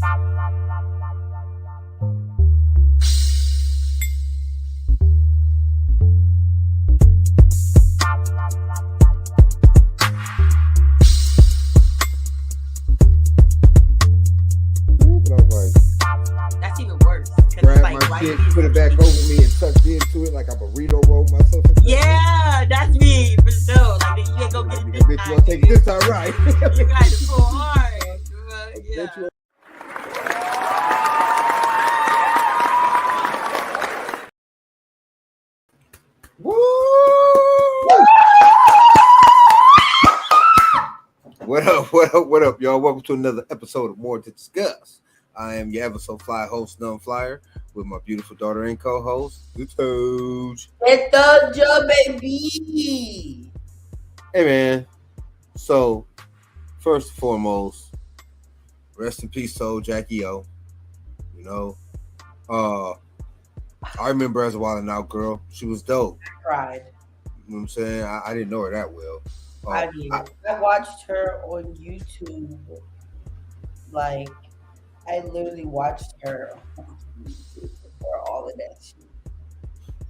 That's even worse. Grab my shit, put it back over me, and tuck into it like a burrito roll myself. Yeah, that's me for sure. Like you can't go get this bitch. You want to take this time, right? You got to pull hard. Yeah. Woo! What up? What up? What up, y'all? Welcome to another episode of More to Discuss. I am your ever so fly host, NunFlyyer, with my beautiful daughter and co-host, ToJo. It's ToJo, baby. Hey, man. So, first and foremost, rest in peace, to Jacky. You know, I remember as a while and out girl. She was dope. I cried. You know what I'm saying? I didn't know her that well. I did. I watched her on YouTube. Like, I literally watched her on YouTube before all of that shit.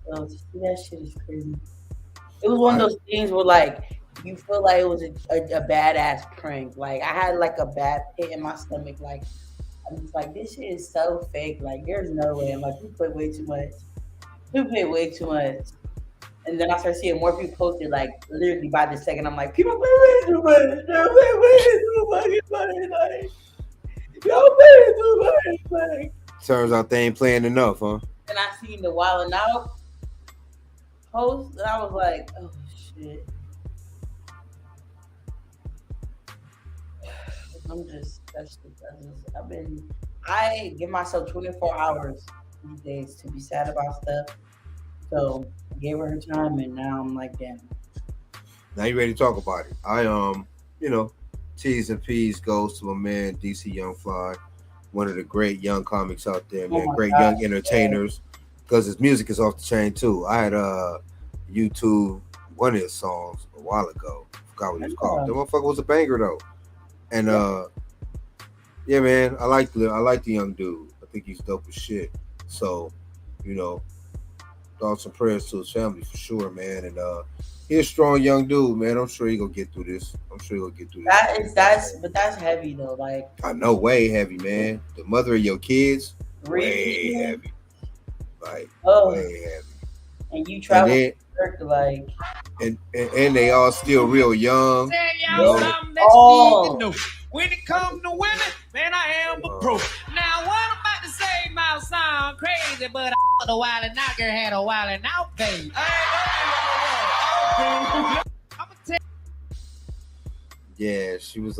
So to see that shit is crazy. It was one of those things where like you feel like it was a badass prank. Like I had like a bad pit in my stomach. Like I'm just like, this shit is so fake. Like there's no way. I'm like, you play way too much. You play way too much. And then I started seeing more people post it, like literally by the second. I'm like, people play way too much. They're way too fucking funny. Like, y'all play too much. Like, turns out they ain't playing enough, huh? and I seen the Wild and Out post, and I was like, oh shit. I give myself 24 hours these days to be sad about stuff. So I gave her time, and now I'm like, damn. Now you ready to talk about it? T's and P's goes to my man DC Young Fly, one of the great young comics out there, man. Great young entertainers, because his music is off the chain too. I had YouTube one of his songs a while ago. I forgot what it was called. That motherfucker was a banger though. And yeah, man, I like the young dude. I think he's dope as shit. So, thoughts and prayers to his family for sure, man. And he's a strong young dude, man. I'm sure he gonna get through this. That's heavy though. Like I know, way heavy, man. The mother of your kids, way heavy. Like way heavy. And you travel like and they all still real young. When it comes to women, man, I am a pro. Now, what I'm about to say might sound crazy, but the wild and out girl had a wild and out baby. Yeah, she was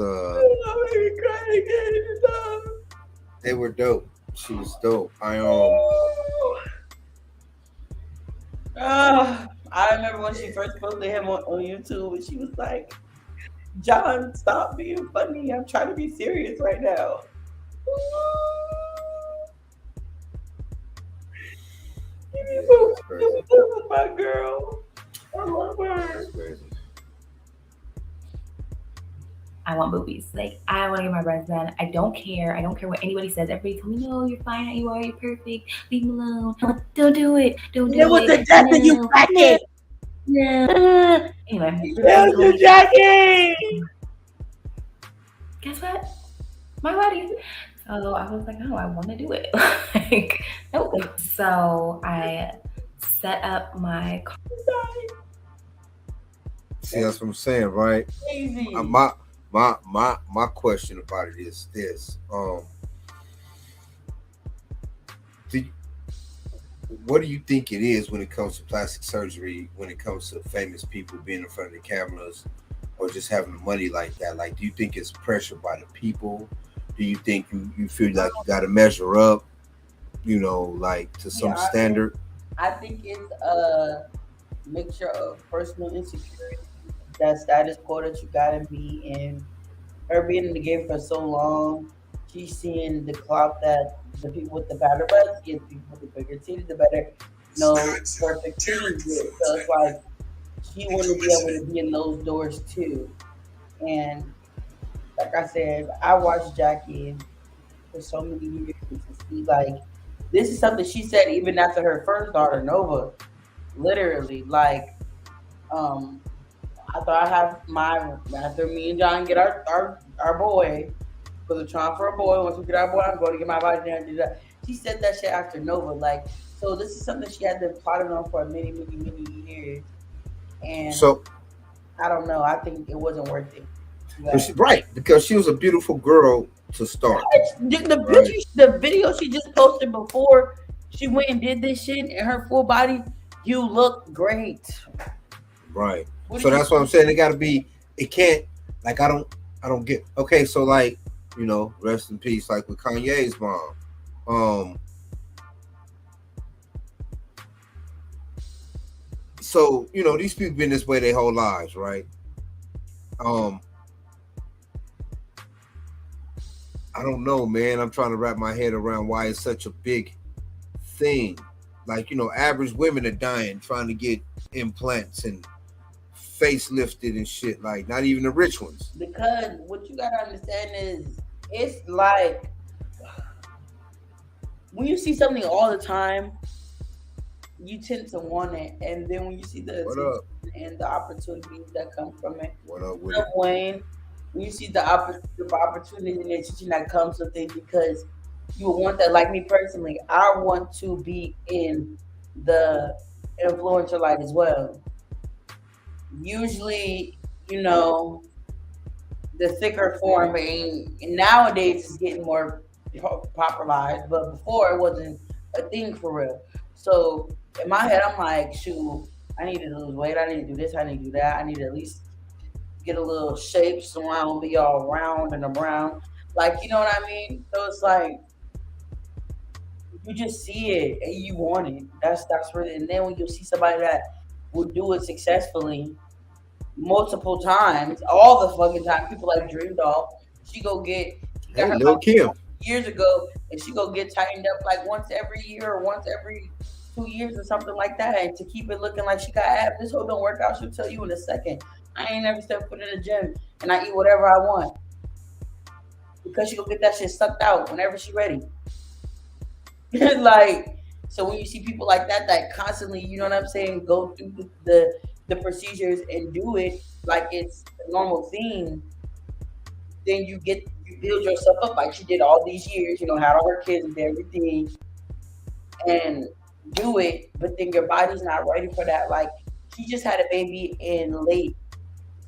they were dope. She was dope. I remember when she first posted him on YouTube, and she was like, John, stop being funny. I'm trying to be serious right now. Give me some my girl. I love her. I want boobies. Like, I want to get my breasts done. I don't care. I don't care what anybody says. Everybody tell me, no, you're fine how you are. You're perfect. Leave me alone. Don't do it. Don't do it. It was the death of you, Jacky. Yeah. Anyway. Jacky. Guess what? My body. So I was like, no, I want to do it. Like, nope. So I set up my. See, that's what I'm saying, right? Crazy. My question about it is this: what do you think it is when it comes to plastic surgery? When it comes to famous people being in front of the cameras, or just having the money like that? Like, do you think it's pressure by the people? Do you think you feel like you got to measure up? Like to some standard. I think it's a mixture of personal insecurity, that status quo that you gotta be in. Her being in the game for so long, she's seeing the clout that the people with the better butts get, people with the bigger titties, the better, perfect titties get. So it's like she wanted to be able to be in those doors too. And like I said, I watched Jacky for so many years to see like this is something she said even after her first daughter Nova. Literally, like um, after I have my after me and John get our boy, because we're trying for a boy. Once we get our boy, I'm going to get my body there and do that. She said that shit after Nova, like so. This is something she had been plotting on for many years, and So I don't know. I think it wasn't worth it. right, because she was a beautiful girl to start. Right. The video she just posted before she went and did this shit in her full body, you look great. Right. What So did that's what I'm saying. It got to be. It can't. Like I don't get. Okay. So like rest in peace. Like with Kanye's mom. So these people been this way their whole lives, right? Um. I don't know, man. I'm trying to wrap my head around why it's such a big thing. Like average women are dying trying to get implants and facelifted and shit. Like not even the rich ones. because what you gotta understand is it's like when you see something all the time, you tend to want it, and then when you see the What up? attention and the opportunities that come from it, What up with Lil it? Wayne, when you see the opportunity and the attention that comes with it, because you would want that. Like me personally, I want to be in the influencer light as well. Usually, you know, the thicker form and nowadays it's getting more popularized, but before it wasn't a thing for real. So in my head, I'm like, shoot, I need to lose weight. I need to do this. I need to do that. I need to at least get a little shape so I don't be all round and brown. Like, you know what I mean? So it's like you just see it and you want it. That's really. And then when you see somebody that will do it successfully multiple times, all the fucking time, people like Dream Doll, she go get she got Hey, her Lil Kim. years ago, and she go get tightened up like once every year or once every 2 years or something like that, and to keep it looking like she got abs. This hoe don't work out. She'll tell you in a second. I ain't never stepped foot in the gym, and I eat whatever I want because she go get that shit sucked out whenever she ready. Like so, when you see people like that constantly, you know what I'm saying, go through the procedures and do it like it's a normal thing, then you build yourself up like she did all these years. You know, had all her kids and everything, and do it, but then your body's not ready for that. Like she just had a baby in late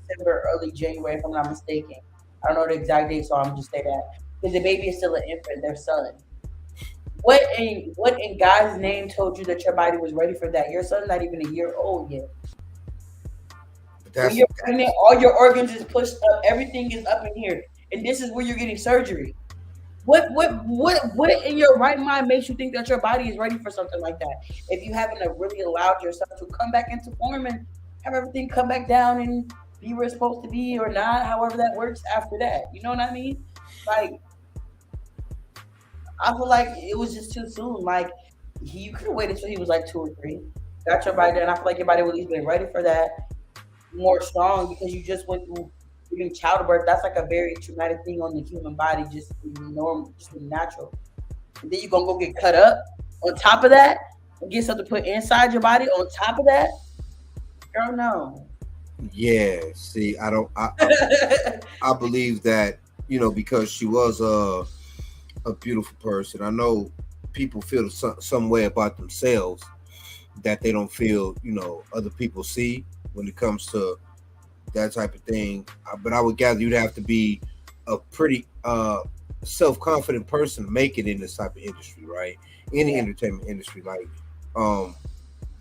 December, early January, if I'm not mistaken. I don't know the exact date, so I'm just say that because the baby is still an infant, their son. What in God's name told you that your body was ready for that? Your son's not even a year old yet. But When that's you're pregnant, all your organs is pushed up, everything is up in here, and this is where you're getting surgery. What in your right mind makes you think that your body is ready for something like that? If you haven't really allowed yourself to come back into form and have everything come back down and be where it's supposed to be or not, however that works after that. You know what I mean? Like I feel like it was just too soon. Like you could have waited till he was like 2 or 3. Got your body done. I feel like your body would at least been ready for that, more strong because you just went through giving childbirth. That's like a very traumatic thing on the human body, just normal, just natural. And then you gonna go get cut up on top of that and get something put inside your body on top of that. Girl, no. yeah. See, I don't. I believe that because she was a beautiful person. I know people feel some way about themselves that they don't feel other people see when it comes to that type of thing. But I would gather you'd have to be a pretty self-confident person to make it in this type of industry, right? Any entertainment industry, like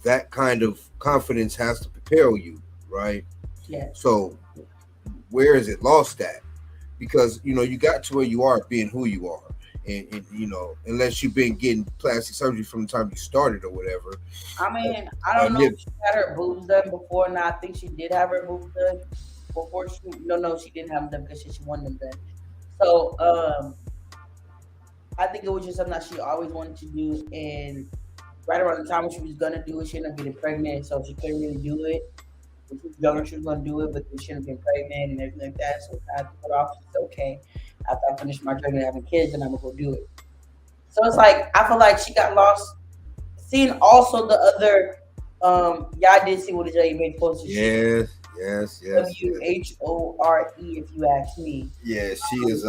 that kind of confidence has to propel you, right? Yeah. So where is it lost at? Because you got to where you are being who you are. And unless you've been getting plastic surgery from the time you started or whatever. I mean, I don't know if she had her boobs done before. Now I think she did have her boobs done before. No, she didn't have them because she wanted them done. So I think it was just something that she always wanted to do, and right around the time when she was gonna do it, she ended up getting pregnant, so she couldn't really do it. When she was younger, she was gonna do it, but then she had been pregnant and everything like that. So I put it off. She said, okay, after I finish my journey having kids, then I'm gonna go do it. So it's like I feel like she got lost. Seeing also the other, y'all did see what the Jacky made posted. Yes. WHORE, if you ask me. Yeah, she is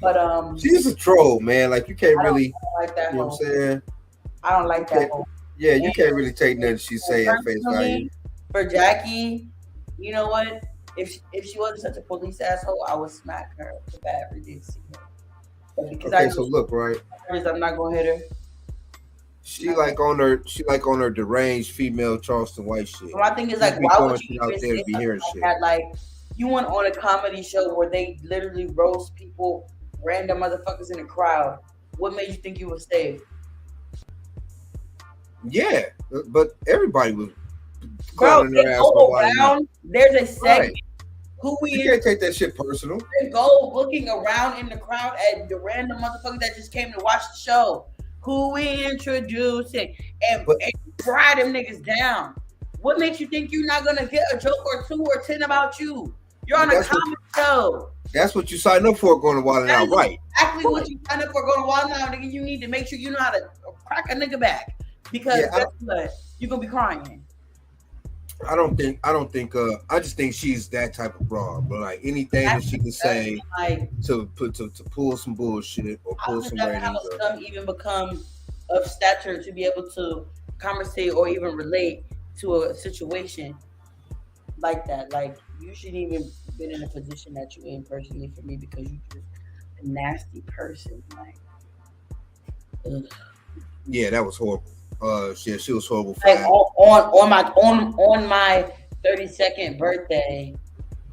But she's a troll, man. Like you can't really, I don't like that. you know what I'm saying? I don't like that. Whole. Yeah, you can't really take nothing she say at face value. For Jacky, you know what? If she wasn't such a police asshole, I would smack her if I ever did see her. But because okay, so look, right? I'm not gonna hit her. She like on her deranged female Charleston White shit. My thing is like, why would you out there to be hearing shit? That? Like, you went on a comedy show where they literally roast people, random motherfuckers in the crowd. What made you think you would stay? Yeah, but everybody was. Bro, they go around. There's a segment. Right. You can't take that shit personal. They go looking around in the crowd at the random motherfuckers that just came to watch the show. Who we introducing and fry them niggas down. What makes you think you're not gonna get a joke or 2 or 10 about you? You're on a comedy show. That's what you signed up for, going to Wild 'N Out, right? Exactly what you signed up for, going to Wild 'N Out, nigga. You need to make sure you know how to crack a nigga back, because guess what? You're gonna be crying. I just think she's that type of broad, but like anything that she can say to pull some bullshit or pull some ratings. How some even become of stature to be able to conversate or even relate to a situation like that. Like, you shouldn't even been in a position that you're in personally for me, because you're just a nasty person. Like, ugh. Yeah, that was horrible. She was horrible. Like on my 32nd birthday,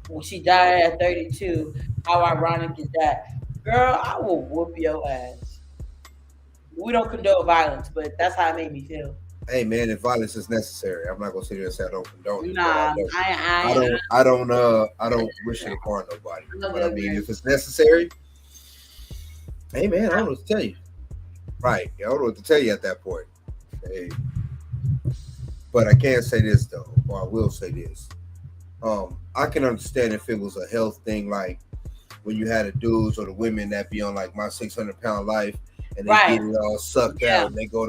when she died at 32. How ironic is that, girl? I will whoop your ass. We don't condone violence, but that's how it made me feel. Hey man, if violence is necessary, I'm not gonna sit here and say I don't condone it. Nah, I don't wish it upon nobody. But I mean, if it's necessary, hey man, I don't know what to tell you. Right, I don't know what to tell you at that point. Hey. But I can say this though, or I will say this. I can understand if it was a health thing, like when you had the dudes or the women that be on like My 600-Pound Life, and they get it all sucked out, and they go,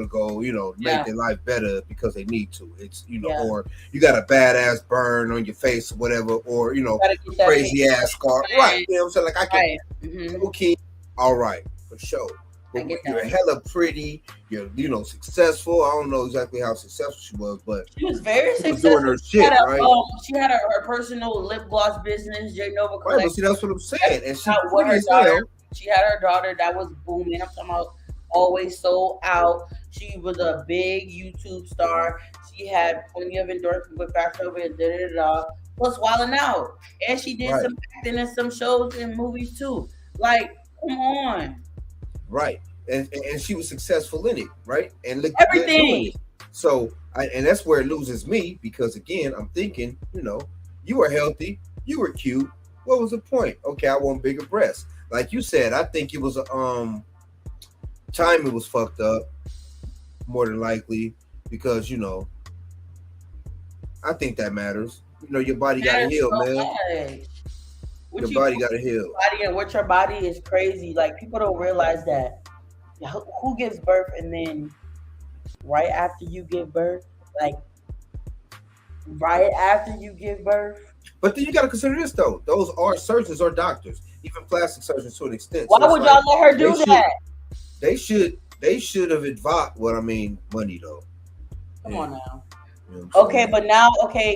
make their life better because they need to. It's or you got a badass burn on your face or whatever, or crazy ass scar. Right. You know what I'm saying? Like I can okay, all right, for sure. But you're hella pretty, you're successful. I don't know exactly how successful she was, but she was very successful. Doing her shit, right? She had her personal lip gloss business, J Nova collection. Right, but see, that's what I'm saying. And she had her daughter that was booming. I'm talking about always sold out. She was a big YouTube star. She had plenty of endorsements with Passover and plus Wild 'N Out, and she did some acting in some shows and movies too. Like, come on. Right, and she was successful in it, right? And look, everything. So, and that's where it loses me, because again, I'm thinking, you were healthy, you were cute. What was the point? Okay, I want bigger breasts. Like you said, I think it was timing was fucked up, more than likely, because I think that matters. Your body got to heal, man. Your body got to heal. Body and what your body is crazy. Like, people don't realize that. Who gives birth, and then right after you give birth, But then you got to consider this though. Those are surgeons or doctors, even plastic surgeons to an extent. Why would y'all let her do that? They should have advised. What I mean, money though. Come on now. Okay, but now,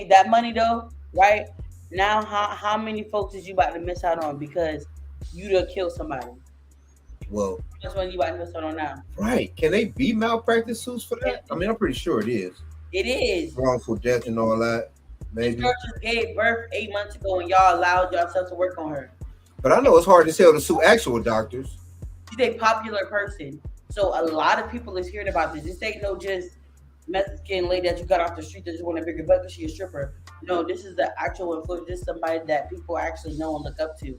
that money though, right? Now, how many folks is you about to miss out on because you done killed somebody? Well, that's what you about to miss out on now. Right. Can they be malpractice suits for that? I mean, I'm pretty sure it is. It is. Wrongful death and all that. Maybe. This girl just gave birth 8 months ago and y'all allowed yourself to work on her. But I know it's hard to sell to sue actual doctors. She's a popular person. So a lot of people is hearing about this. This ain't no just Mexican lady that you got off the street that just want a bigger butt because she's a stripper. No, this is the actual influencer. This is somebody that people actually know and look up to.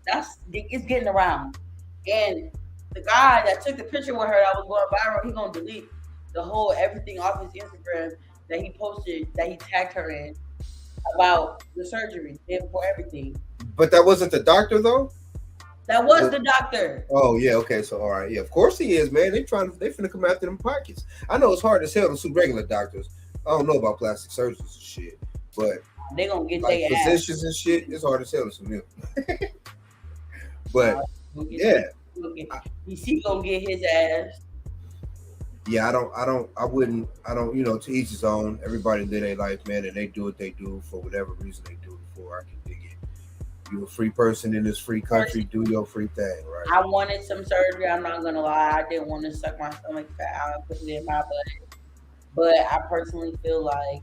It's getting around. And the guy that took the picture with her that was going viral, he gonna delete the whole everything off his Instagram that he posted, that he tagged her in. about the surgery and for everything. But that wasn't the doctor though. That was the doctor. Oh yeah, okay. So all right, yeah. Of course he is, man. They finna come after them pockets. I know it's hard as hell to sue regular doctors. I don't know about plastic surgeons and shit, but They gonna get like their ass. physicians and shit, it's hard as hell to sue them. But yeah, He gonna get his ass. yeah, I wouldn't, to each his own. Everybody live their life, man, and they do what they do for whatever reason they do it for. I can dig it. You a free person in this free country, do your free thing, right? I wanted some surgery. I'm not gonna lie. I didn't want to suck my stomach fat out and put it in my butt. But I personally feel like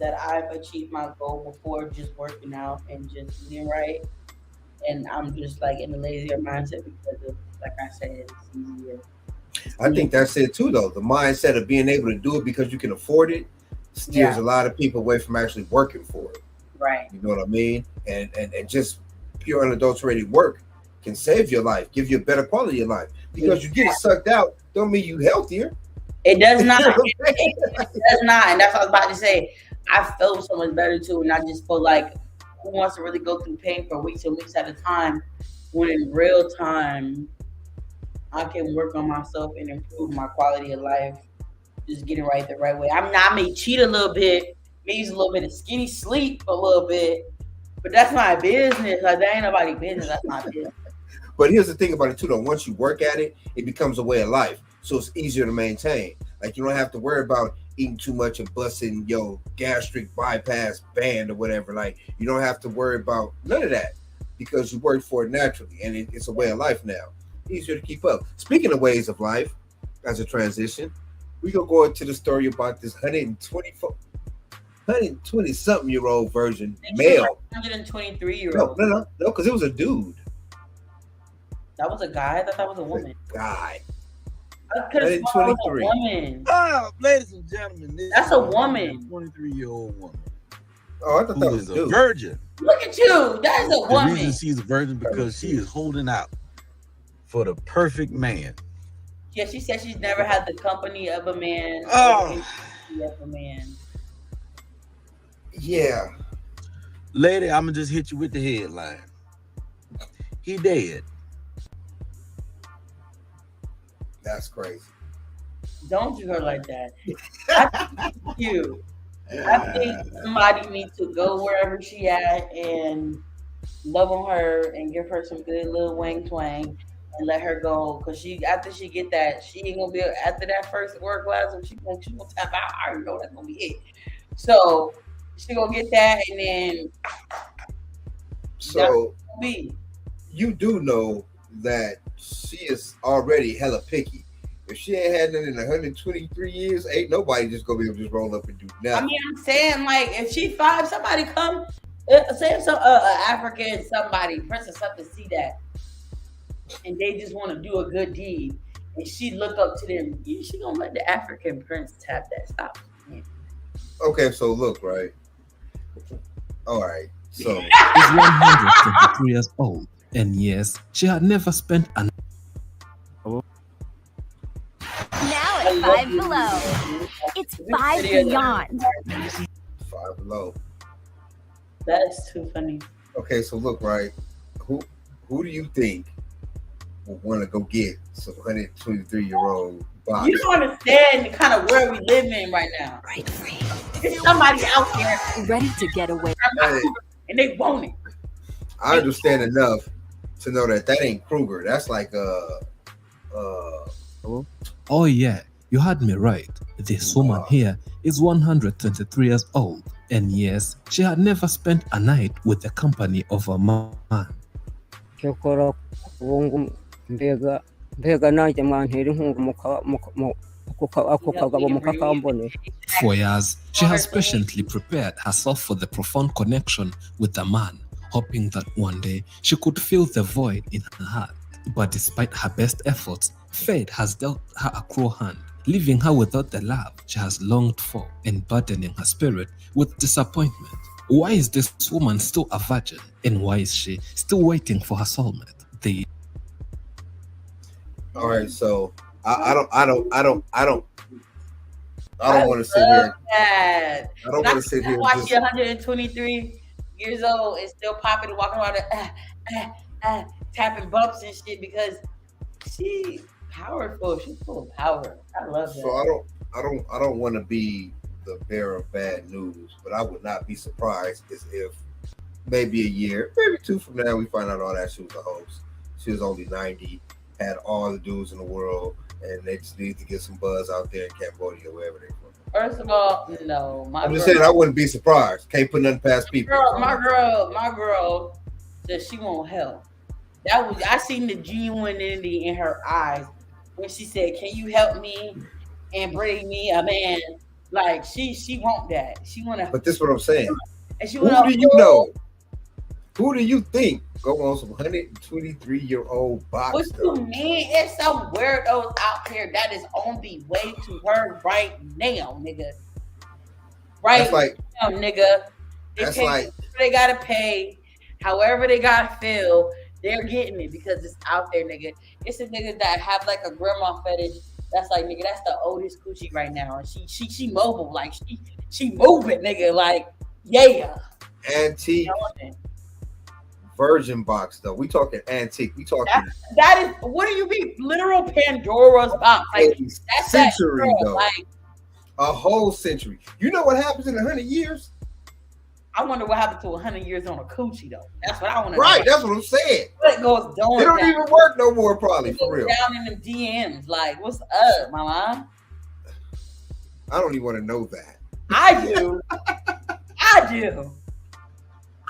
that I've achieved my goal before just working out and just eating right. And I'm just like in a lazier mindset because of, like I said, it's easier. I think that's it too, though. The mindset of being able to do it because you can afford it steers a lot of people away from actually working for it. Right. You know what I mean? And just pure unadulterated work can save your life, give you a better quality of life. Because you get it sucked out, don't mean you healthier. It does not. It does not. And that's what I was about to say. I felt so much better too. And I just feel like who wants to really go through pain for weeks and weeks at a time when in real time I can work on myself and improve my quality of life. Just get it right the right way. I may cheat a little bit, may use a little bit of skinny sleep a little bit, but that's my business. Like that ain't nobody's business. That's my business. But here's the thing about it too, though. Once you work at it, it becomes a way of life. So it's easier to maintain. Like you don't have to worry about eating too much and busting your gastric bypass band or whatever. Like you don't have to worry about none of that because you work for it naturally, and it's a way of life now. Easier to keep up. Speaking of ways of life, as a transition, we gonna go into the story about this 120 something year old virgin male. 123-year-old. No, because it was a dude. That was a guy. I thought that was a woman. Guy. I could have sworn it was a woman. Ladies and gentlemen, that's a woman. 23-year-old woman. Oh, I thought who that was is a a dude. virgin. Look at you. That is a woman. The reason she's a virgin because she is holding out for the perfect man. Yeah, she said she's never had the company of a man. Oh. Of a man. Yeah. Lady, I'm going to just hit you with the headline. He dead. That's crazy. Don't do her like that. I think you. I think somebody needs to go wherever she at and love on her and give her some good little wang twang and let her go. Cause after she get that, she ain't gonna be after that first word glass. She gonna tap out. I already know that's gonna be it. So she gonna get that and then. So you do know that she is already hella picky. If she ain't had nothing in 123 years, ain't nobody just gonna be able to just roll up and do nothing. I mean, I'm saying like if she five, somebody come, say some African somebody, princess up to see that, and they just want to do a good deed, and she look up to them, she gonna let the African prince tap that stop. Yeah. Okay, so look, right. All right, so is 123 years old, and yes, she had never spent an. Now at Five Below, it's Five Beyond. Five Below. That's too funny. Okay, so look, right. Who do you think will want to go get some 123-year-old body? You don't understand the kind of world we live in right now. Right free. There's somebody out there ready to get away, and they want it. I understand enough to know that ain't Kruger. That's like Oh yeah, you had me right. This woman here is 123 years old, and yes, she had never spent a night with the company of a man. For years, she has patiently prepared herself for the profound connection with the man, hoping that one day she could fill the void in her heart. But despite her best efforts, fate has dealt her a cruel hand, leaving her without the love she has longed for and burdening her spirit with disappointment. Why is this woman still a virgin, and why is she still waiting for her soulmate? All right, so I don't I don't want to sit here. That. I don't want to sit here. Watch Just, you 123 years old and still popping and walking around tapping bumps and shit because she's powerful. She's full of power. I love that. so I don't want to be the bearer of bad news, but I would not be surprised as if maybe a year, maybe 2 from now, we find out all that she was a host. She was only 90, had all the dudes in the world, and they just need to get some buzz out there in Cambodia, wherever they're from. First of all, no. I'm just saying I wouldn't be surprised. Can't put nothing past people. My girl said she won't help. That was I seen the genuinity in her eyes when she said, "Can you help me and bring me a man?" Like she want that. She want to. But this is what I'm saying. And she Who do you know? Who do you think go on some 123-year-old box? What you mean? It's some weirdos out there that is on the way to her right now, nigga. Right That's like, now, nigga. They gotta pay. However they gotta feel, they're getting it because it's out there, nigga. It's a nigga that have like a grandma fetish. That's like, nigga, that's the oldest coochie right now, and she mobile, like she moving, nigga, like yeah. Antique virgin box though. We talking antique. We talking that is what do you mean? Literal Pandora's box. Like that's century that girl, though. like a whole century. You know what happens in 100 years? I wonder what happened to 100 years on a coochie though. That's what I want to Right, know. that's what I'm saying. What goes down? They don't even work no more, probably, for real. Down in them DMs, like, what's up, mama? I don't even want to know that. I do. I do.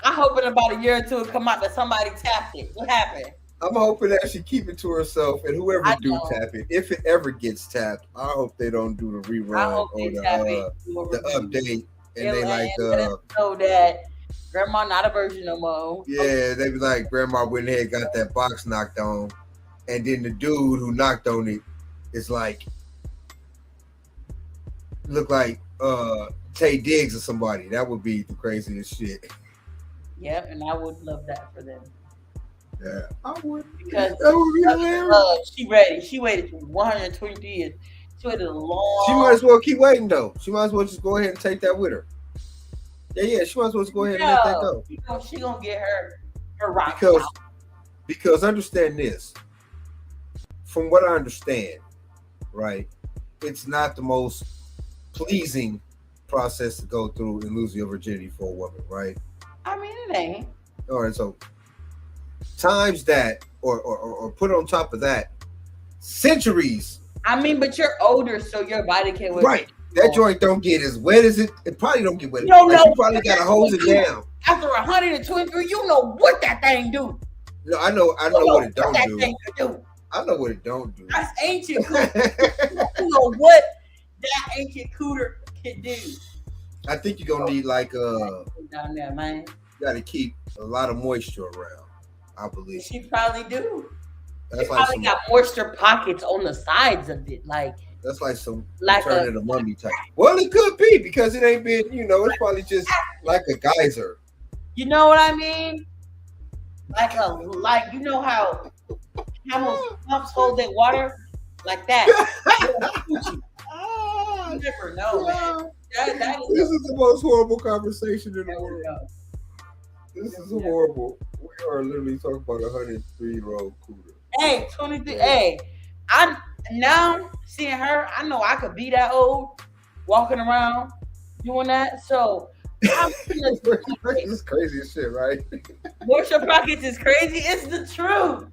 I hope in about a year or two it'll come out that somebody tapped it. What happened? I'm hoping that she keep it to herself, and whoever do tap it, if it ever gets tapped, I hope they don't do the rerun or the update. And they like know that grandma not a virgin no more. Yeah, they be like, grandma went ahead and got that box knocked on, and then the dude who knocked on it is like, look like Tay Diggs or somebody. That would be the craziest shit. Yep, and I would love that for them. Yeah, I would. Because that would be hilarious. She ready. She waited for 120 years. She waited a long. She might as well keep waiting though. She might as well just go ahead and take that with her. Yeah. She might as well just go ahead and let that go. You know, she gonna get her rock because understand this. From what I understand, right? It's not the most pleasing process to go through and lose your virginity for a woman, right? I mean, it ain't. All right, so times that, or put on top of that, centuries. I mean, but you're older, so your body can't wait. Right. That joint don't get as wet as it. It probably don't get wet. You probably gotta hose it down. After 123, you know what that thing do. No, I know what it don't do. Thing do. I know what it don't do. That's ancient cooter. You know what that ancient cooter can do. I think you're gonna need like down there, man. You gotta keep a lot of moisture around. I believe. She probably do. That's she probably got moisture pockets on the sides of it, like. That's like some like Return of the Mummy type. Well, it could be because it ain't been, it's probably just like a geyser. You know what I mean? Like you know how camels pumps hold their water? Like that. You never know, man. This is the most horrible conversation in the world. This is horrible. We are literally talking about a 103-year-old cooter. Hey, 23. Hey, I'm now seeing her. I know I could be that old, walking around doing that. So this is crazy as shit, right? Moisture pockets is crazy. It's the truth.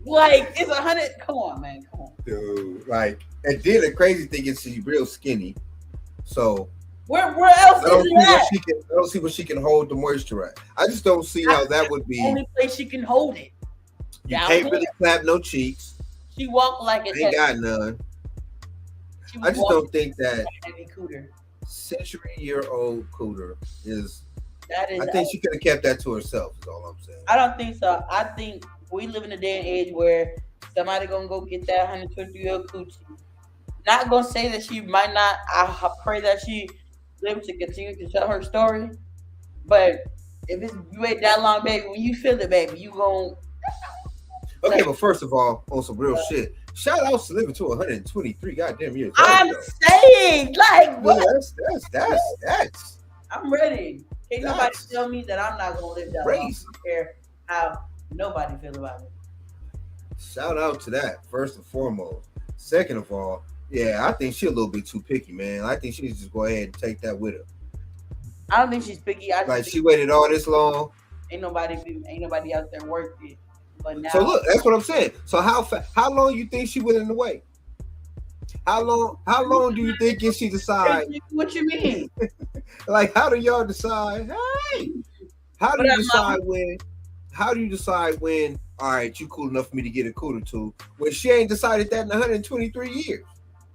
Like it's 100. Come on, man. Come on, dude. Like, and then the crazy thing is she's real skinny. So where else is it I don't see where she can hold the moisture at. I just don't see how that would be. The only place she can hold it. You can't really clap no cheeks. She walked like it ain't got none. I just don't think that century-year-old cooter is. I think she could have kept that to herself. Is all I'm saying. I don't think so. I think we live in a day and age where somebody gonna go get that 120-year-old coochie. Not gonna say that she might not. I pray that she lives to continue to tell her story. But if you wait that long, baby, when you feel it, baby, you gon'. Okay, but first of all, on some real shit, Shout out to living to 123 goddamn years. I'm old, saying, like, what? Yeah, that's I'm ready. Can't nobody That's tell me that I'm not gonna live that long. I crazy. don't care how nobody feel about it. Shout out to that, first and foremost. Second of all, yeah, I think she's a little bit too picky, man. I think she needs to just go ahead and take that with her. I don't think she's picky. I just Like, think she waited all this long. ain't nobody out there worth it. But now, So look, that's what I'm saying. So how long you think she willing to wait? How long do you think if she decide? What you mean? Like, how do y'all decide? Hey, how do you decide when? How do you decide when? All right, you cool enough for me to get a cooler to, when she ain't decided that in 123 years.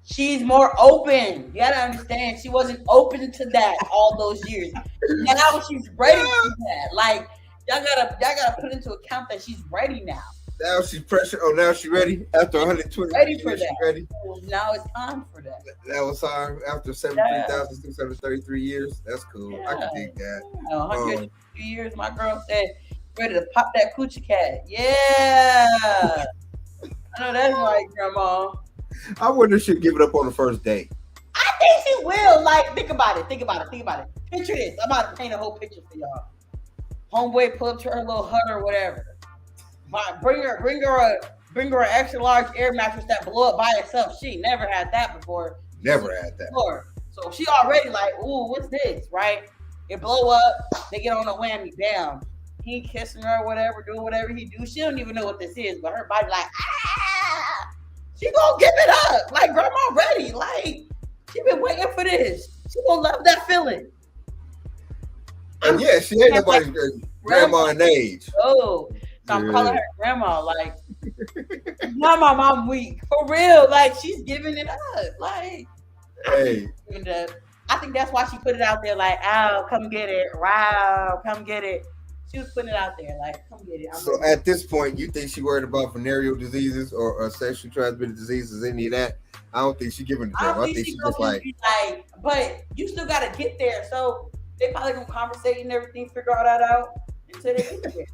She's more open. You gotta understand, she wasn't open to that all those years. Now she's ready for that. Like, y'all gotta put into account that she's ready now. Now she's pressured. Oh, now she's ready after 120. Ready for years, that. She ready. So now it's time for that. That was her after 17,633 years. That's cool. I can dig that. 102 years, my girl said, ready to pop that coochie cat. Yeah. I know that's right, Grandma. I wonder if she'll give it up on the first date. I think she will. Like, think about it. Picture this. I'm about to paint a whole picture for y'all. Homeboy pull up to her little hut or whatever. Bring her an extra large air mattress that blow up by itself. She never had that before. Never had that. So she already like, ooh, what's this? Right? It blow up. They get on a whammy. Bam. He kissing her, whatever, doing whatever he do. She don't even know what this is, but her body like, ah. She gonna give it up. Like, Grandma ready. Like, she been waiting for this. She gonna love that feeling. And yeah, she ain't nobody's grandma in age. Oh, so I'm calling her Grandma. Like, Grandma, I'm weak. For real. Like, she's giving it up. Like, hey. I think that's why she put it out there. Like, oh, come get it. Wow, come get it. She was putting it out there, like, come get it. So at this point, you think she worried about venereal diseases or sexually transmitted diseases, any of that? I don't think she's giving a damn. I think she's just like, but you still got to get there. So they probably gonna conversate and everything, figure all that out until they get there.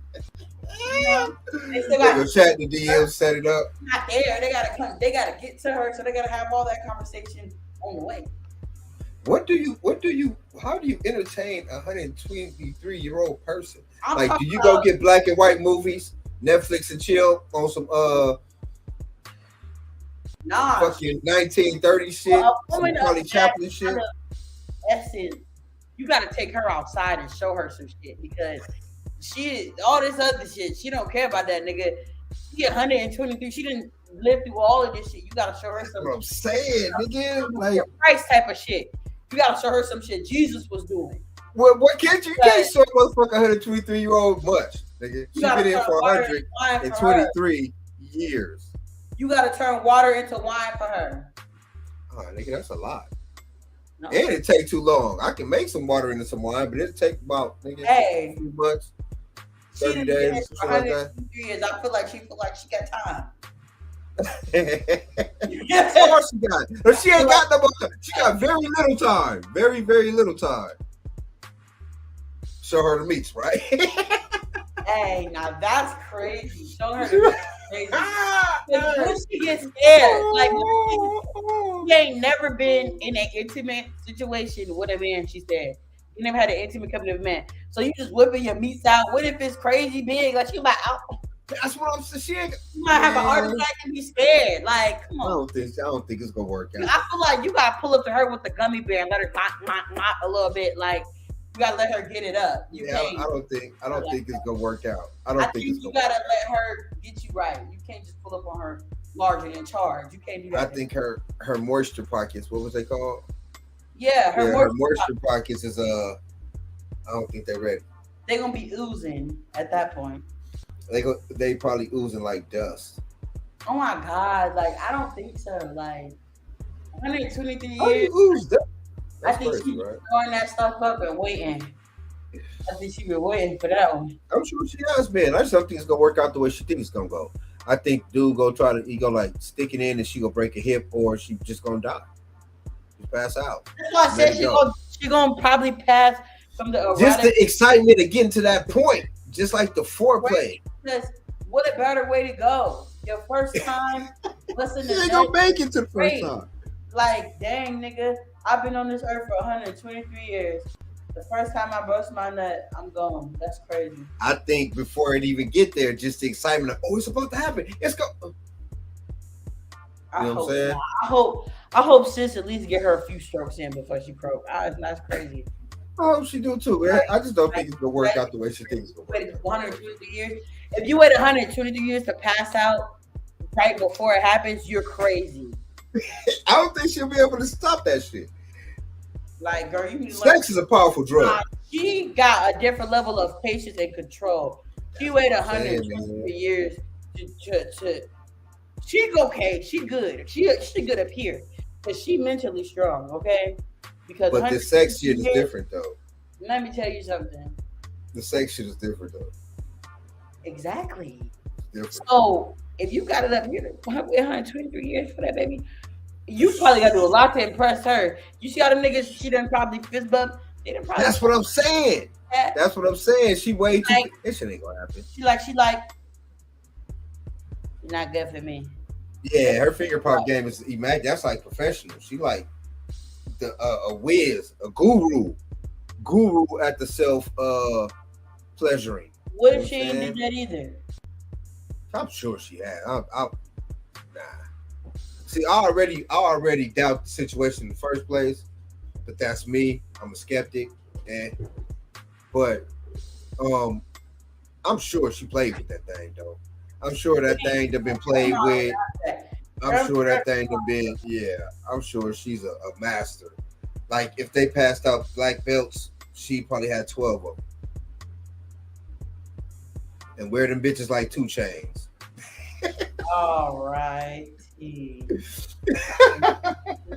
You know? They still got to chat the DM, set it up. Not there. They gotta come. They gotta get to her. So they gotta have all that conversation on the way. How do you entertain a 123-year-old person? Like, do you go get black and white movies, Netflix and chill on some fucking 1930 shit, some Charlie Chaplin shit? Essence, you gotta take her outside and show her some shit, because she all this other shit, she don't care about that nigga. She 123, she didn't live through all of this shit. You gotta show her some. What I'm saying, nigga, like Christ type of shit. You gotta show her some shit Jesus was doing. What can't you can't show a motherfucker 123-year-old much, nigga? She been in for 123 years. You gotta turn water into wine for her. Oh, nigga, that's a lot. No. And it take too long. I can make some water into some wine, but it take about 2 months, 30 days, something like that. Years. I feel like she got time. Of course she got. But she ain't got no more. She got very little time. Very, very little time. Show her the meats, right? Hey, now that's crazy. Show her the meats. Crazy. When she gets scared, like she ain't never been in an intimate situation with a man. She said you never had an intimate covenant with a man, so you just whipping your meats out. What if it's crazy big? Like she like, that's what I'm saying. She ain't. You might have a heart attack and be scared. Like, come on. I don't think it's gonna work out. I feel like you gotta pull up to her with the gummy bear and let her knock a little bit. Like, you gotta let her get it up. I don't think it's gonna work out. I think you gotta let her get you right. You can't just pull up on her larger in charge. You can't do that. I think her moisture pockets. What was they called? Yeah, her moisture pockets is I don't think they're ready. They're gonna be oozing at that point. They probably oozing like dust. Oh my God! Like, I don't think so. Like 123 years. How do you ooze dust? I think she's throwing that stuff up and waiting. I think she's been waiting for that one. I'm sure she has been. I just don't think it's gonna work out the way she thinks it's gonna go. I think dude he go like stick it in and she gonna break a hip or she just gonna die. Just pass out. That's why I said she gonna probably pass from the erotic. Just the excitement of getting to that point. Just like the foreplay. Because what a better way to go. Your first time What's in She the ain't gonna next? make it to the first Great. time. Like, dang, nigga, I've been on this earth for 123 years. The first time I burst my nut, I'm gone. That's crazy. I think before it even get there, just the excitement of, oh, it's about to happen. It's go. You know what I'm saying? I hope sis at least get her a few strokes in before she croak. That's crazy. I hope she do too, man. I just don't think it's gonna work out the way she thinks it's gonna work Wait out. 123 years. If you wait 123 years to pass out right before it happens, you're crazy. I don't think she'll be able to stop that shit. Like, girl, you need to Sex is a powerful drug. She got a different level of patience and control. She waited 123 years to she's okay. She good. She good up here. But she mentally strong, okay? Because But the sex shit is different though. Let me tell you something. The sex shit is different though. Exactly. Different. So if you got it up here, 123 years for that baby, you probably got to do a lot to impress her. You see all them niggas she done probably fist bump. That's what I'm saying. That's what I'm saying. She way too. Like, this shit ain't gonna happen. She like, you're not good for me. Yeah, her finger pop game is imagine. That's like professional. She like the a whiz, a guru at the self pleasuring. What if she ain't did that either? I'm sure she had. Nah. See, I already doubt the situation in the first place, but that's me. I'm a skeptic, but I'm sure she played with that thing though. I'm sure that thing that been played with. I'm sure that thing have been. Yeah, I'm sure she's a master. Like if they passed out black belts, she probably had 12 of them, and wear them bitches like 2 chains. All right.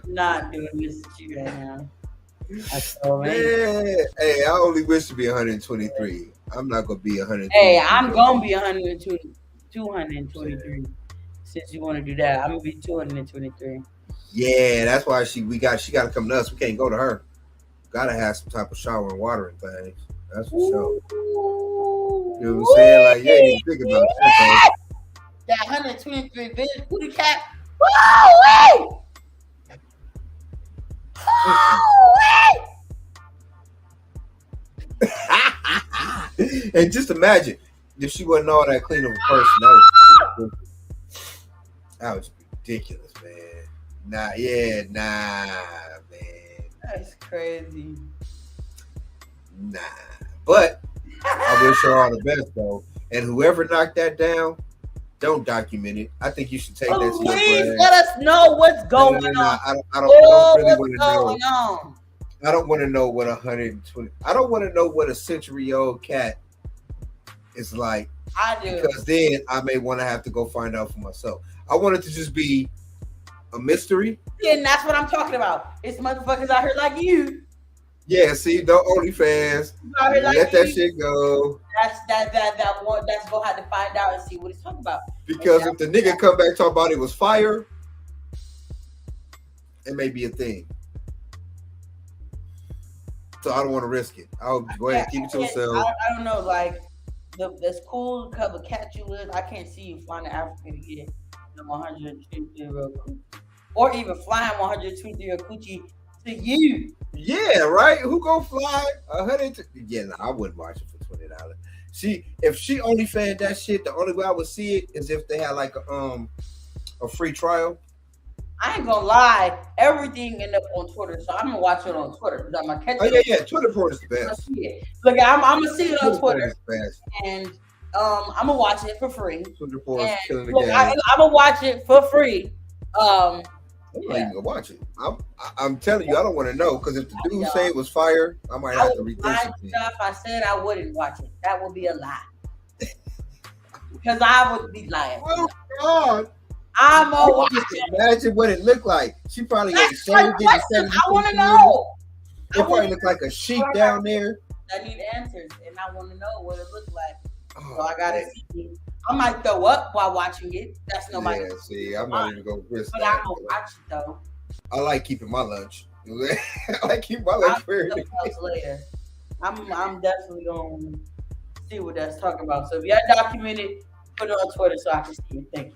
Not doing this to you right now. Man, hey, I only wish to be 123. I'm not gonna be 100. Hey, I'm gonna be 223. Since you want to do that, I'm gonna be 223. Yeah, that's why she got to come to us. We can't go to her. Gotta have some type of shower and watering things. That's for sure. You know what I'm saying? Like, you ain't even thinking about that. That 123 bitch, booty cat. Woo! And just imagine if she wasn't all that clean of a person. That was ridiculous, man. Nah, man. That's crazy. Nah, but I wish her all the best though. And whoever knocked that down, don't document it. I think you should take that to your Please brand. let us know what's going on. I don't really want to know. On? I don't want to know what 120. I don't want to know what a century-old cat is like. I do. Because then I may want to have to go find out for myself. I want it to just be a mystery. And that's what I'm talking about. It's motherfuckers out here like you. Yeah, see, no OnlyFans. Let that shit go. That one that's gonna have to find out and see what he's talking about. Because if the nigga come back talking about it was fire, it may be a thing. So I don't want to risk it. I'll go ahead and keep it to yourself. I don't know, like that's cool cover cat you with. I can't see you flying to Africa to get the 123-year-old coochie, or even flying 123-year-old coochie to you. Yeah, right. Who gonna fly 100? Yeah, no, I wouldn't watch it for $20. If she only fanned that shit, the only way I would see it is if they had like a free trial. I ain't gonna lie, everything ended up on Twitter, so I'm gonna watch it on Twitter. I'm gonna catch it. Yeah, Twitter porn is the best. Look, I'm gonna see it on Twitter, and I'm gonna watch it for free. Twitter porn is killing the game. I'm gonna watch it for free. I'm not even gonna watch it. I'm telling you, I don't want to know because if the dude say it was fire, I might have to rethink it. If I said I wouldn't watch it, that would be a lie. Because I would be lying. Oh God. I'm gonna watch it. Imagine what it looked like. She probably got I want to know. It probably looked like a sheep down there. I need answers, and I want to know what it looked like. So I gotta see. I might throw up while watching it. That's nobody. Yeah, see, I'm not even gonna risk but that. I'm gonna watch it though. I like keeping my lunch. I like keeping my lunch for later. I'm definitely gonna see what that's talking about. So if y'all document it, put it on Twitter so I can see it. Thank you.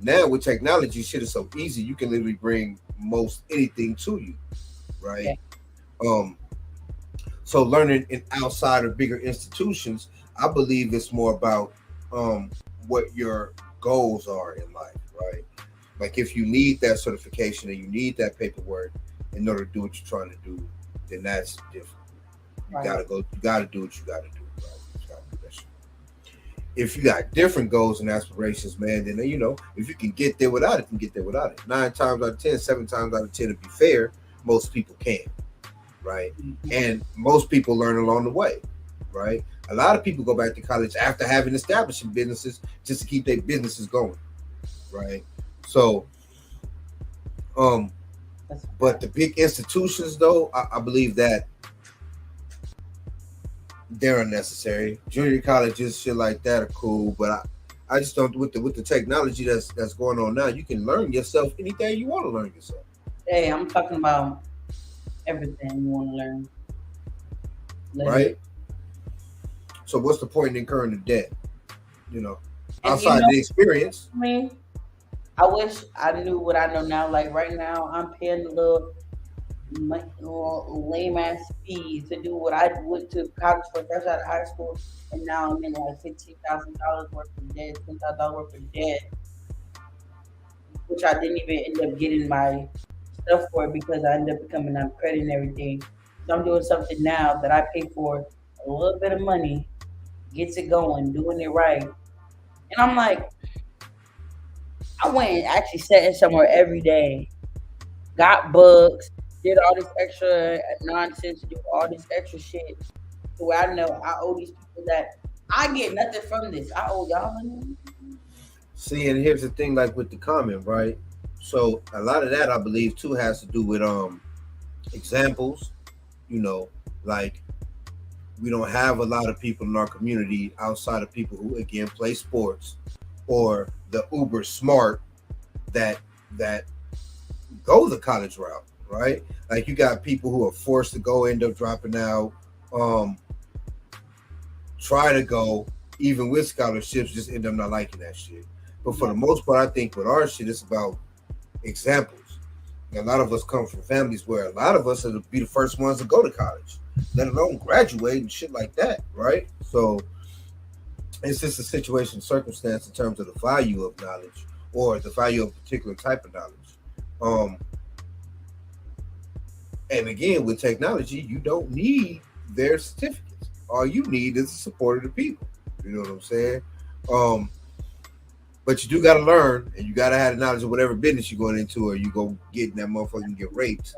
Now with technology, shit is so easy. You can literally bring most anything to you, right? Um, so learning in outside of bigger institutions, I believe it's more about what your goals are in life, right? Like if you need that certification and you need that paperwork in order to do what you're trying to do, then that's different. You gotta go. You gotta do what you gotta do. Right? You gotta do that shit. If you got different goals and aspirations, man, then if you can get there without it, you can get there without it. 9 times out of 10, 7 times out of 10, to be fair, most people can, right? And most people learn along the way, right? A lot of people go back to college after having established businesses just to keep their businesses going, right? So, but the big institutions, though, I believe that they're unnecessary. Junior colleges, shit like that are cool, but I just don't with the technology that's going on now. You can learn yourself anything you want to learn yourself. Hey, I'm talking about everything you want to learn. Right. So what's the point in incurring the debt? Outside the experience. I mean, I wish I knew what I know now. Like right now, I'm paying a little lame ass fees to do what I went to college for fresh out of high school, and now I'm in like $15,000 worth of debt, $10,000 worth of debt, which I didn't even end up getting my stuff for because I ended up becoming on credit and everything. So I'm doing something now that I pay for a little bit of money, gets it going, doing it right, and I'm like, I went and actually sat in somewhere every day, got books, did all this extra nonsense, do all this extra shit. So where I know I owe these people that I get nothing from this. I owe y'all money. See, and here's the thing, like with the comment, right? So a lot of that I believe too has to do with examples, like we don't have a lot of people in our community outside of people who again play sports or the uber smart that go the college route, right? Like you got people who are forced to go, end up dropping out, try to go, even with scholarships, just end up not liking that shit. But for the most part, I think with our shit, it's about examples. And a lot of us come from families where a lot of us will be the first ones to go to college, let alone graduate and shit like that, right? So it's just a situation, circumstance in terms of the value of knowledge or the value of a particular type of knowledge. And again, with technology, you don't need their certificates. All you need is the support of the people. You know what I'm saying? But you do got to learn, and you got to have the knowledge of whatever business you're going into, or you go get in that motherfucker and get raped,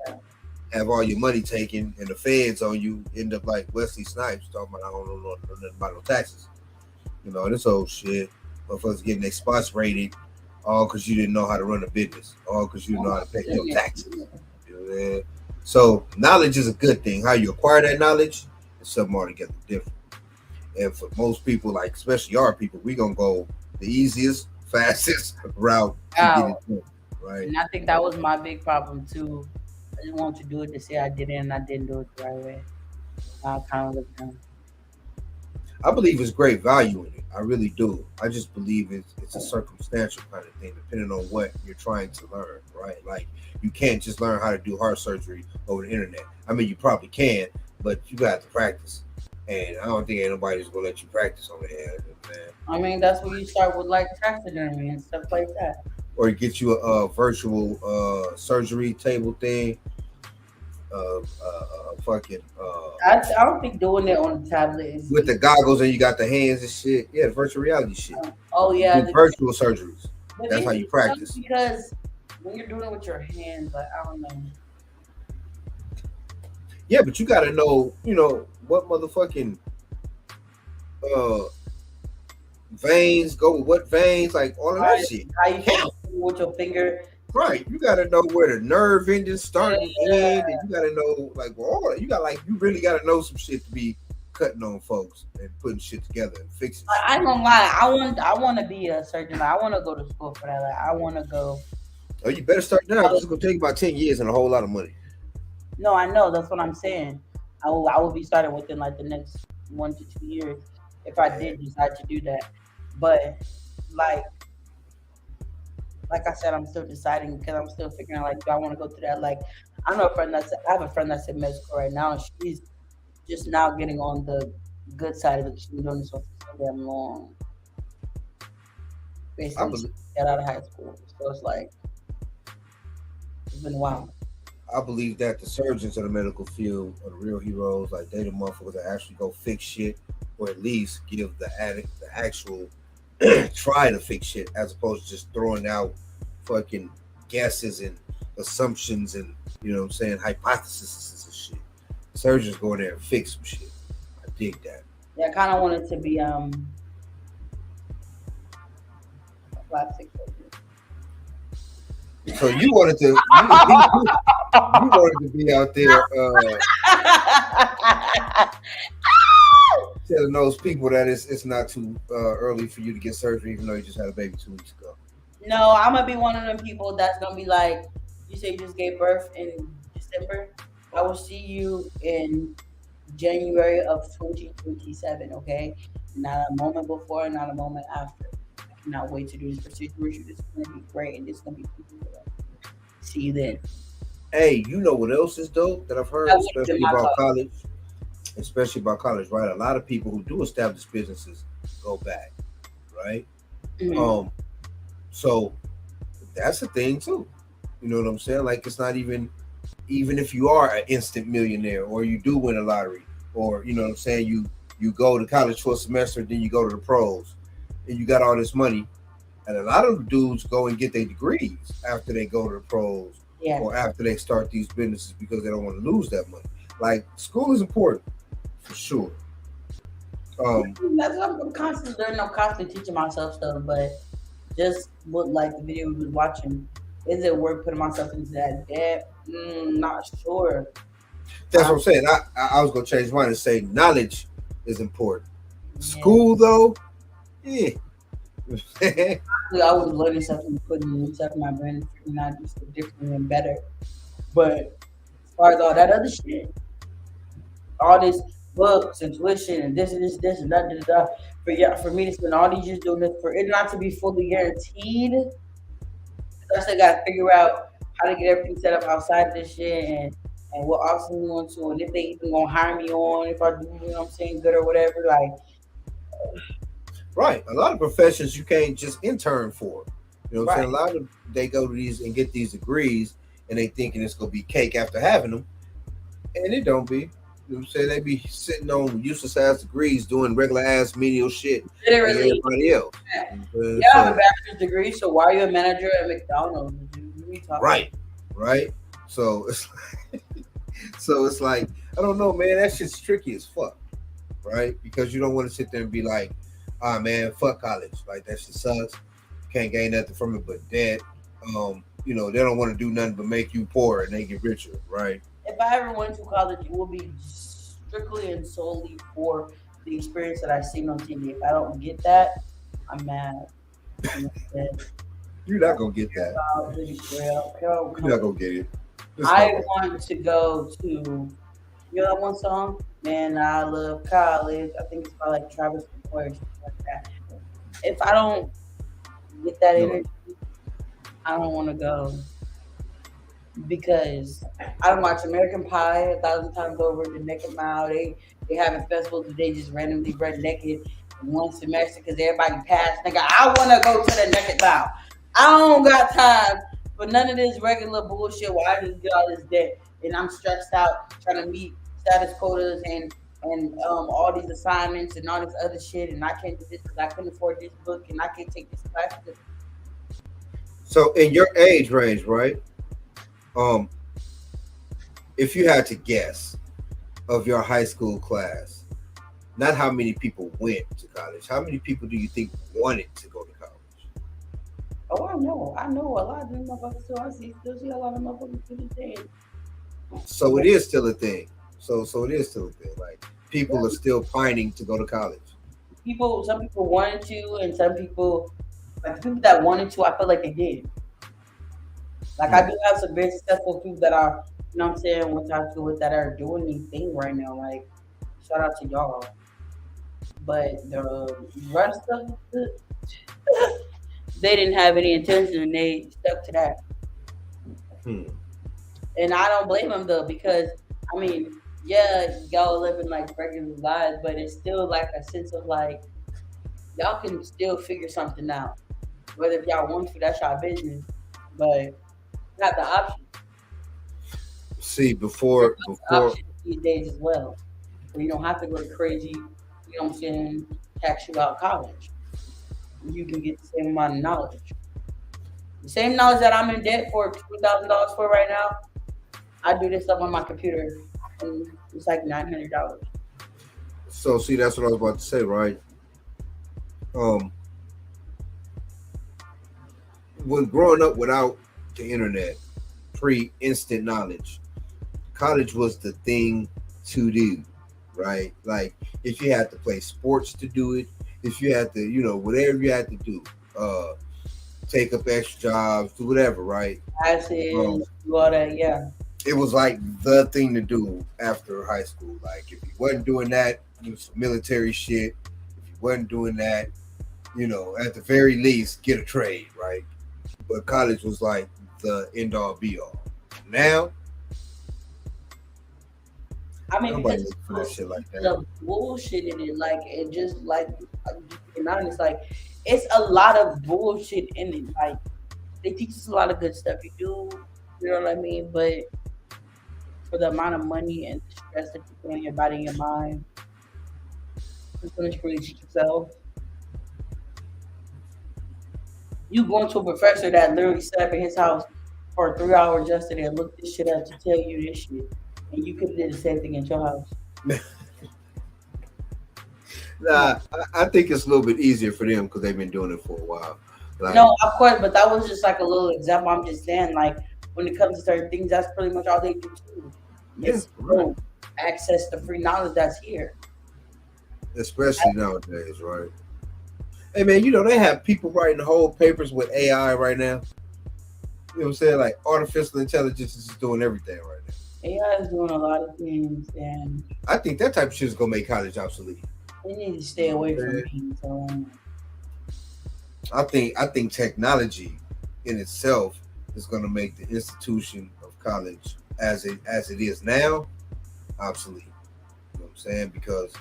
have all your money taken, and the feds on you, end up like Wesley Snipes talking about, I don't know nothing about no taxes. This old shit. Motherfuckers getting their spots rated, all because you didn't know how to run a business, all because you didn't know how to pay your taxes. You know what I mean? So knowledge is a good thing. How you acquire that knowledge is something altogether different. And for most people, like especially our people, we gonna go the easiest, fastest route to get it done, right? And I think that was my big problem too. I just wanted to do it to say I did it, and I didn't do it the right way. I kind of looked dumb. I believe it's great value in it. I really do. I just believe it's a circumstantial kind of thing, depending on what you're trying to learn, right? Like you can't just learn how to do heart surgery over the internet. I mean, you probably can, but you got to practice. And I don't think anybody's gonna let you practice on the internet, man. I mean, that's where you start with like taxidermy and stuff like that. Or get you a virtual surgery table thing. I don't think doing it on the tablet is with the goggles and you got the hands and shit. Yeah, virtual reality shit. Oh yeah, virtual surgeries. That's how you practice. Because when you're doing it with your hands, like I don't know. Yeah, but you got to know, what motherfucking veins go with what veins, like all of that shit. How you count with your finger. Right, you gotta know where the nerve endings start and end, and you gotta know you really gotta know some shit to be cutting on folks and putting shit together and fixing. I ain't gonna lie, I want to be a surgeon. I want to go to school for that. Like, I want to go. Oh, you better start now. It's gonna take about 10 years and a whole lot of money. No, I know. That's what I'm saying. I will be starting within like the next 1 to 2 years if I did decide to do that. But like, like I said, I'm still deciding because I'm still figuring out like, do I want to go through that? Like, I have a friend that's in med school right now, and she's just now getting on the good side of it. She's been doing this for so damn long, I basically. She believe got out of high school, so it's like it's been a while. I believe that the surgeons of the medical field are the real heroes. Like they the motherfuckers that actually go fix shit, or at least give the addict the actual try to fix shit, as opposed to just throwing out fucking guesses and assumptions and you know what I'm saying hypotheses and shit. Surgeons go in there and fix some shit. I dig that. Yeah, I kind of wanted to be a plastic surgeon. So you wanted to you wanted to be out there telling those people that it's not too early for you to get surgery, even though you just had a baby 2 weeks ago. No, I'm gonna be one of them people that's gonna be like, you say you just gave birth in December. I will see you in January of 2027. Okay, not a moment before, not a moment after. I cannot wait to do this procedure with you. This is gonna be great, and this is gonna be cool. See you then. Hey, you know what else is dope that I've heard, I went to especially my about college. college? Especially about college, right? A lot of people who do establish businesses go back, right? Mhm. So that's a thing too. You know what I'm saying? Like it's not even if you are an instant millionaire or you do win a lottery or you know what I'm saying, you go to college for a semester, then you go to the pros and you got all this money. And a lot of the dudes go and get their degrees after they go to the pros Yeah. or after they start these businesses because they don't want to lose that money. Like school is important for sure. That's what I'm constantly learning. I'm constantly teaching myself stuff, but just what like the video we was watching, is it worth putting myself into that debt? Not sure. That's what I'm saying. I was gonna change mine and say knowledge is important. Yeah. School though, yeah. I was learning something, putting new stuff in my brain, and figuring out to do stuff differently and better. But as far as all that other shit, all this books and tuition and this and that, for me to spend all these years doing this for it not to be fully guaranteed, I still got to figure out how to get everything set up outside of this shit and what else I'm going to, and if they even gonna hire me on, if I do, you know what I'm saying, good or whatever. Like, Right. A lot of professions you can't just intern for. You know what I'm saying? A right. lot of they go to these and get these degrees and they thinking it's gonna be cake after having them. And it don't be. You know what I'm saying? They be sitting on useless ass degrees doing regular ass menial shit like Literally, everybody else. yeah. You know what I'm You have a saying? bachelor's degree, so why are you a manager at McDonald's? What are you talking Right. Right. So it's so it's like, I don't know, man, that shit's tricky as fuck. Right? Because you don't want to sit there and be like, ah man, fuck college. Like that shit sucks. Can't gain nothing from it but debt. You know, they don't want to do nothing but make you poor and they get richer, right? If I ever went to college, it would be strictly and solely for the experience that I've seen on TV. If I don't get that, I'm mad. I'm upset. You're not gonna get that. You're not gonna get it. It's I not- want to go to, you know that one song? Man, I love college. I think it's by like Travis McCoy or something like that. If I don't get that No. energy, I don't want to go because I don't watch American Pie 1,000 times over. The Naked Mile, they having festivals that they just randomly run naked in one semester because everybody passed. Nigga, I want to go to the Naked Mile. I don't got time for none of this regular bullshit where I just get all this debt and I'm stressed out trying to meet status quotas and all these assignments and all this other shit, and I can't do this because I couldn't afford this book and I can't take this class. So in your age range, right? If you had to guess of your high school class, not how many people went to college, how many people do you think wanted to go to college? Oh, I know a lot of them motherfuckers. So I still see a lot of motherfuckers to this day. So it is still a thing. So it is still a thing. Like people are still pining to go to college. Some people wanted to, and some people, like the people that wanted to, I feel like they did. Like I do have some very successful people that are, you know what I'm saying, went to school with that are doing these things right now. Like shout out to y'all. But the rest of the they didn't have any intention and they stuck to that. And I don't blame them though, because I mean, yeah, y'all living like regular lives, but it's still like a sense of like y'all can still figure something out. Whether if y'all want to, that's y'all business. But you have the option. See, before Options these days as well. Where you don't have to go to crazy, you know what I'm saying, tax you out college. You can get the same amount of knowledge. The same knowledge that I'm in debt for $2,000 for right now, I do this stuff on my computer and it's like $900. so see, that's what I was about to say, right? When growing up without the internet, pre-instant knowledge, college was the thing to do, right? Like if you had to play sports to do it, if you had to, you know, whatever you had to do, take up extra jobs, do whatever, right? I said, do all that, yeah. It was like the thing to do after high school. Like if you wasn't doing that, do some military shit. If you wasn't doing that, you know, at the very least, get a trade, right? But college was like the end all be all. Now, I mean, nobody because looking for that shit like that. the bullshit in it, like it just like being honest, like it's a lot of bullshit in it. Like they teach us a lot of good stuff. You know what I mean? But for the amount of money and stress that you put in your body and your mind, it's gonna really teach yourself. You going to a professor that literally sat up in his house for 3 hours yesterday and looked this shit up to tell you this shit, and you could have did the same thing at your house. Nah, I think it's a little bit easier for them because they've been doing it for a while. Like, No, of course, but that was just like a little example. I'm just saying, like when it comes to certain things, that's pretty much all they do too. It's access to free knowledge that's here. especially nowadays, right? Hey man, you know they have people writing whole papers with AI right now. You know what I'm saying? Like artificial intelligence is just doing everything right now. AI is doing a lot of things, and I think that type of shit is gonna make college obsolete. we need to stay away from it. So, I think technology in itself is gonna make the institution of college as it is now obsolete. You know what I'm saying? Because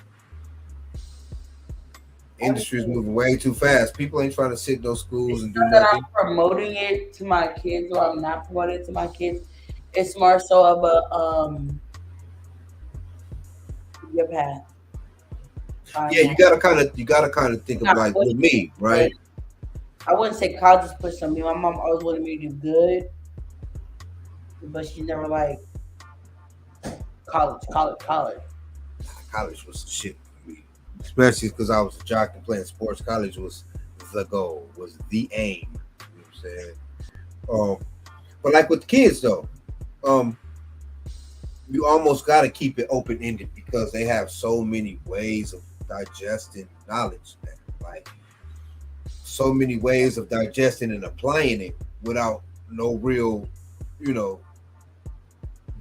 industry is moving way too fast. People ain't trying to sit in those schools and do not that nothing. I'm promoting it to my kids or I'm not promoting it to my kids. It's more so of a your path. Yeah, you gotta kind of think of like with me, right? I wouldn't say college is pushed on me. My mom always wanted me to do good, but she never like college. College was the shit for me, especially because I was a jock and playing sports. College was the goal, was the aim. You know what I'm saying? But like with the kids though, you almost got to keep it open ended because they have so many ways of digesting knowledge, man. Like so many ways of digesting and applying it without no real, you know,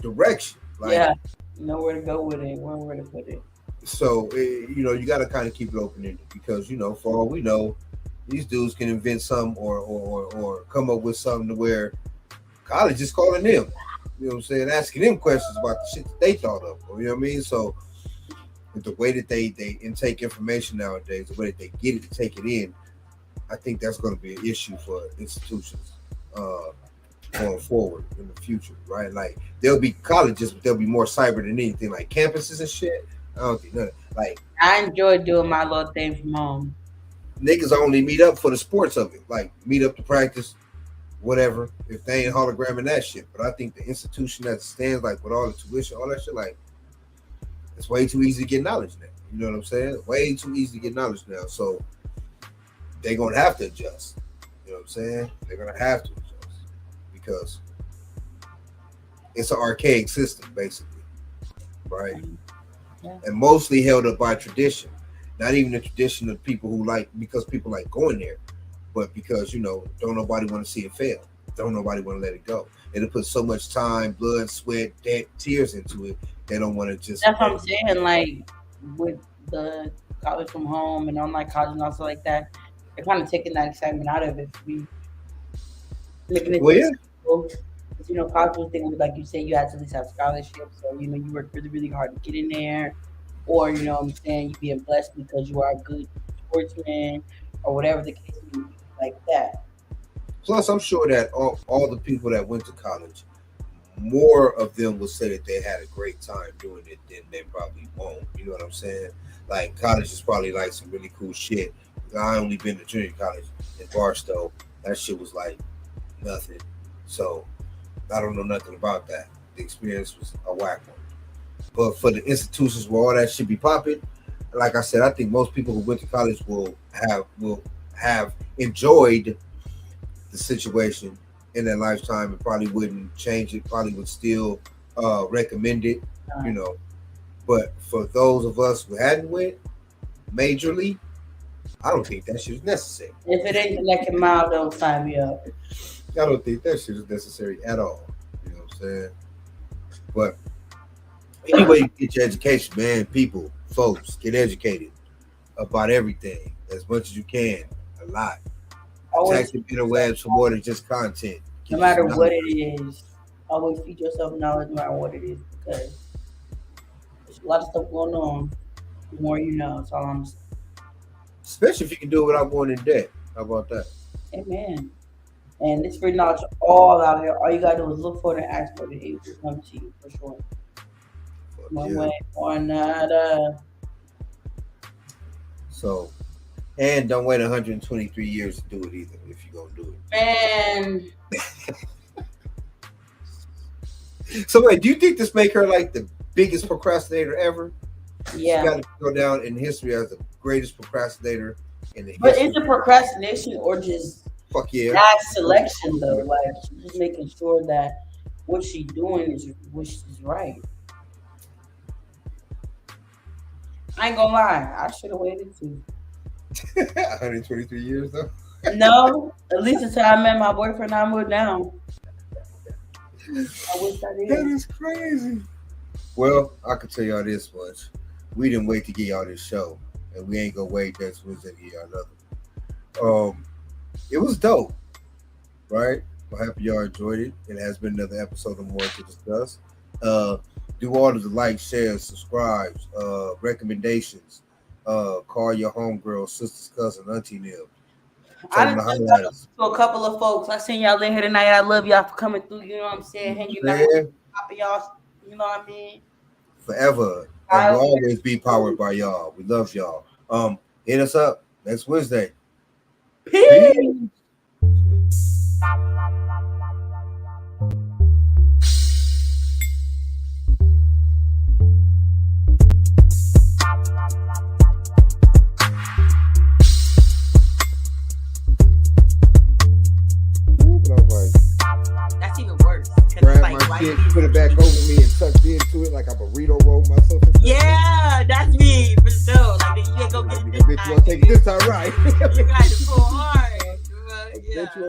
direction. Like, yeah, nowhere to go with it, where to put it. So you know, you got to kind of keep it open ended because you know, for all we know, these dudes can invent something or come up with something to where college is calling them. You know what I'm saying? Asking them questions about the shit that they thought of. You know what I mean? So the way that they intake information nowadays, the way that they get it to take it in, I think that's going to be an issue for institutions going forward in the future, right? Like there'll be colleges, but there'll be more cyber than anything, like campuses and shit. I don't think none. Like I enjoy doing my little thing from home. Niggas only meet up for the sports of it, like meet up to practice, whatever. If they ain't hologramming that shit, but I think the institution that stands, like with all the tuition, all that shit, like it's way too easy to get knowledge now. You know what I'm saying? Way too easy to get knowledge now. So they're gonna have to adjust. You know what I'm saying? They're gonna have to adjust because it's an archaic system, basically, right? Yeah. And mostly held up by tradition. Not even the tradition of people who like, because people like going there, but because, you know, don't nobody want to see it fail. Don't nobody want to let it go. It'll put so much time, blood, sweat, debt, tears into it. They don't want to just. That's what I'm saying. Like with the college from home and online college and also like that, they're kind of taking that excitement out of it for me. Making it Well, yeah. difficult. You know, college was thing, like you say, you had to at least have scholarships, so you know you work really, really hard to get in there, or you know what I'm saying, you being blessed because you are a good sportsman, or whatever the case may be, like that. Plus, I'm sure that all the people that went to college, more of them will say that they had a great time doing it than they probably won't. You know what I'm saying? Like college is probably like some really cool shit. I only been to junior college in Barstow. That shit was like nothing. So I don't know nothing about that. The experience was a whack one. But for the institutions where all that should be popping, like I said, I think most people who went to college will have enjoyed the situation in their lifetime and probably wouldn't change it, probably would still recommend it, you know. But for those of us who hadn't went majorly, I don't think that shit is necessary. If it ain't like a mile, don't sign me up. I don't think that shit is necessary at all. You know what I'm saying? But anyway, you get your education, man. People, folks, get educated about everything as much as you can. A lot. Attack the interwebs for more than just content. No matter what it is, always feed yourself knowledge no matter what it is, because there's a lot of stuff going on. The more you know, that's all I'm saying. Especially if you can do it without going in debt. How about that? Amen. And this free knowledge all out here. All you gotta do is look for it and ask for it. It will come to you for sure. One way or another. So, and don't wait 123 years to do it either if you're gonna do it. Man. So wait, do you think this make her like the biggest procrastinator ever? Yeah. She got to go down in history as the greatest procrastinator in the But history. is it procrastination or just Fuck yeah. bad selection though? Like she's just making sure that what she's doing is right. I ain't gonna lie, I should have waited too. 123 years though. No, at least until I met my boyfriend, I moved down. I wish I did. That is crazy. Well, I can tell y'all this much. We didn't wait to get y'all this show, and we ain't gonna wait next Wednesday to get y'all another. It was dope, right? I hope y'all enjoyed it. It has been another episode of More to Discuss. Do all of the like, share, subscribe, recommendations. Call your homegirl, sisters, cousin, auntie, Nib. I done to a couple of folks. I seen y'all in here tonight. I love y'all for coming through. You know what I'm saying? Hanging out, popping y'all. You know what I mean? Forever. And we'll always be powered by y'all. We love y'all. Hit us up next Wednesday. Peace. That's even worse. Grab my shit, put it back over me, and tuck into it like a burrito roll myself. Yeah, that's me for sure. Like you can't go get this. Bitch, you want to take it this time, right? You got to pull hard. Yeah.